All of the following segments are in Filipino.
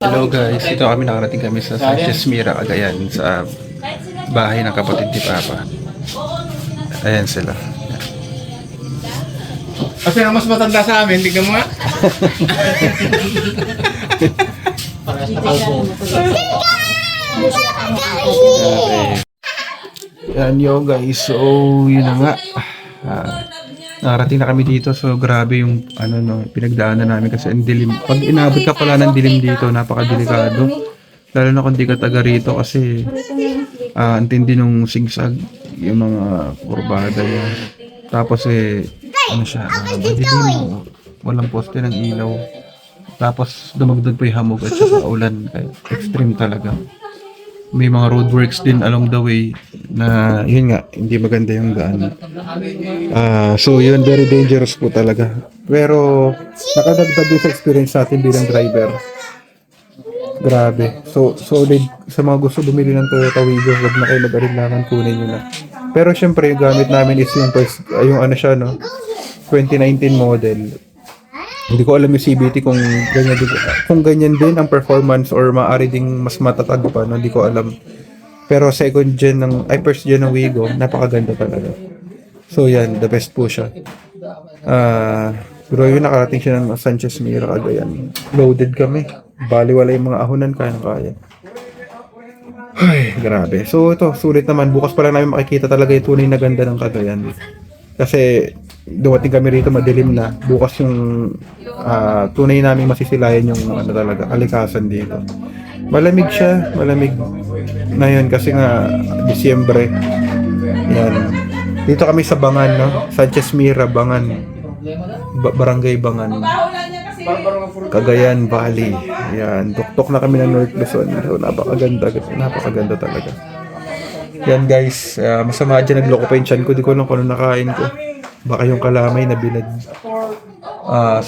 Hello guys, ito kami nakarating kami sa Sanchez Mira, Cagayan, sa bahay ng kapatid ni Papa. Ayan sila. Kasi ang mas matanda sa amin, tignan mo nga. Okay. Yan yo guys, so yun na nga. Nakarating na kami dito, so grabe yung pinagdaanan namin kasi ang dilim. Pag inabot ka pala ng dilim dito, napakadelikado. Lalo na kung di ka taga rito kasi ang tindi nung sigsag, yung mga kurbada niya. Tapos madilim, walang poste ng ilaw. Tapos dumagdag pa yung hamog at saka ulan, kaya extreme talaga. May mga roadworks din along the way na yun nga, hindi maganda yung daan. So yun, very dangerous po talaga. Pero nakadagdag din sa experience natin bilang driver. Grabe. So solid sa mga gusto bumili ng Toyota Wigo, wag na kayo mag-alinlangan, kunin nyo na. Pero syempre yung gamit namin is yung 2019 model. Hindi ko alam yung CVT kung ganyan din ang performance or maaari ding mas matatag pa, no? Hindi ko alam. Pero first gen ng Wigo, napakaganda talaga. So yan, the best po siya. Pero yun, nakarating siya ng Sanchez Mira, Cagayan. Loaded kami. Baliwala yung mga ahonan, kaya. Ay, grabe. So ito, sulit naman. Bukas pa lang namin makikita talaga yung tunay na ganda ng Cagayan. Kasi dumating kami rito, madilim na. Bukas yung tunay namin masisilayan yung talaga, kalikasan dito. Malamig siya, malamig na yun kasi nga Disyembre. Yan. Dito kami sa Bangan, no? Sanchez Mira, Bangan. Barangay Bangan. Cagayan Valley. Yan. Tuktok na kami ng North Luzon. So, napakaganda talaga. Yan guys, masama dyan, nagloko pa yung tiyan ko. Di ko alam kung ano nakain ko. Baka yung kalamay na bilad.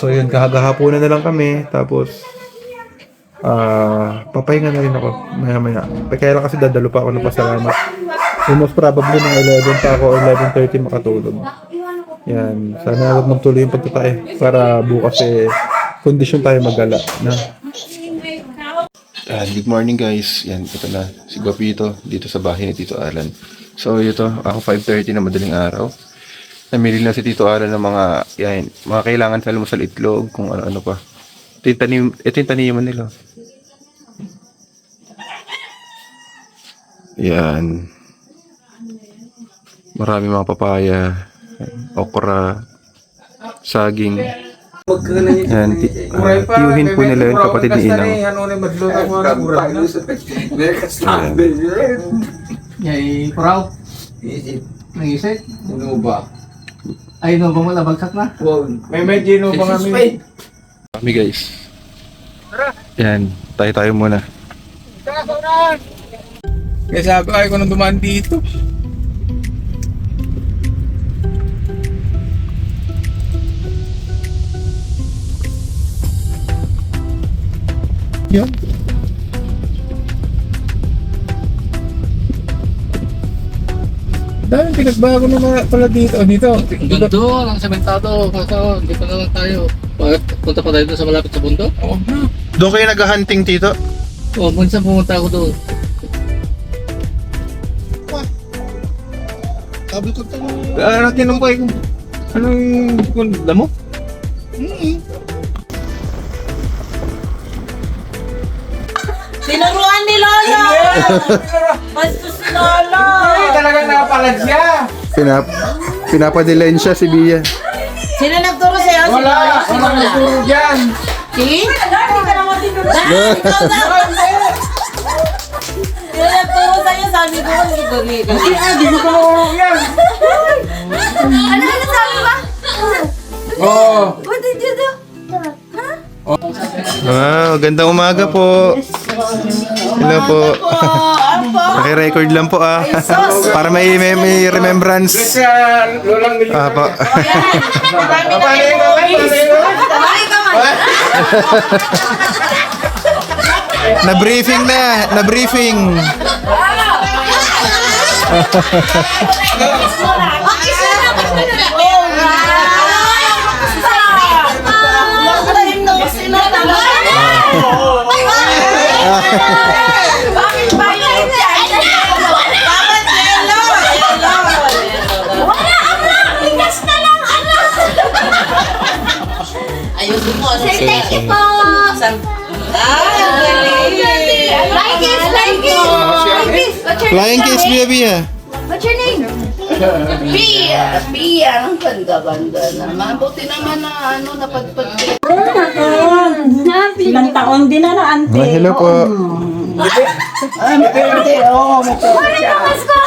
So yun, kahagahapunan na lang kami. Tapos papahinga na rin ako maya. Kaya lang kasi dadalo pa ako ng pasalamat. So most probably ng 11 pa ako or 11:30 makatulog. Yan, sana huwag magtuloy yung pagtatae para bukas kondisyon tayo magala na. Good morning guys. Yan, ito na si Guapito dito sa bahay ni Tito Alan. So ito, ako 5:30 na madaling araw. Namili na si Tito Alan ng mga kailangan sa almusal, itlog, kung ano pa. Ito yung taniman nila. Yan. Marami mga papaya, okra, saging. Yan, tiyuhin po nila yung kapatid ni Inang. Yay, proud. Nangisip? Ano ba? Ay, no ba mo nabagsak na? May gino ba kami? Kami guys. Yan, tayo muna. Kaya sabi ko, ayaw ko nang dumaan dito. Yan. Daming pinagbago na pala dito. Dito. Gando, lang sementado. Kaso, hindi pa naman tayo. Punta pa tayo doon sa malapit sa bundok? Oo na. Doon kayo nag-hunting, Tito? Oo, minsan pumunta ako doon. Sabi ko ito. Tinong ko anong damo? Tinuruan ni Lola! Bastos si Lola! Ay, talaga nakapalag siya. Pinapadilayin siya si Bia. Sino nagturo sa'yo? Wala nagturo dyan. Si? Hindi ka naman tinuro. Ikaw dapat! Sino nagturo sa'yo? Sabi ko, hindi ko. Hindi ko kaluro yan. Ano sabi ba? Oo. What did you do? Wow, gandang umaga po. Hello po. Naki-record lang po para may remembrance. Lolang milita. Po. Na-briefing. Okay, Bakit ba yun? Dapat yellow. Wala, anak! Bigas na lang, anak! Ayusin mo. Say thank you po. Flying kiss, flying kiss. Flying kiss. What's your Flying name? kiss, Bia. What's your name? Pia. Ang ganda-ganda naman. Buti naman na napadpad ko. Ilang taon din na auntie. Ay, hello po. Ay, oo, Ano naman ko?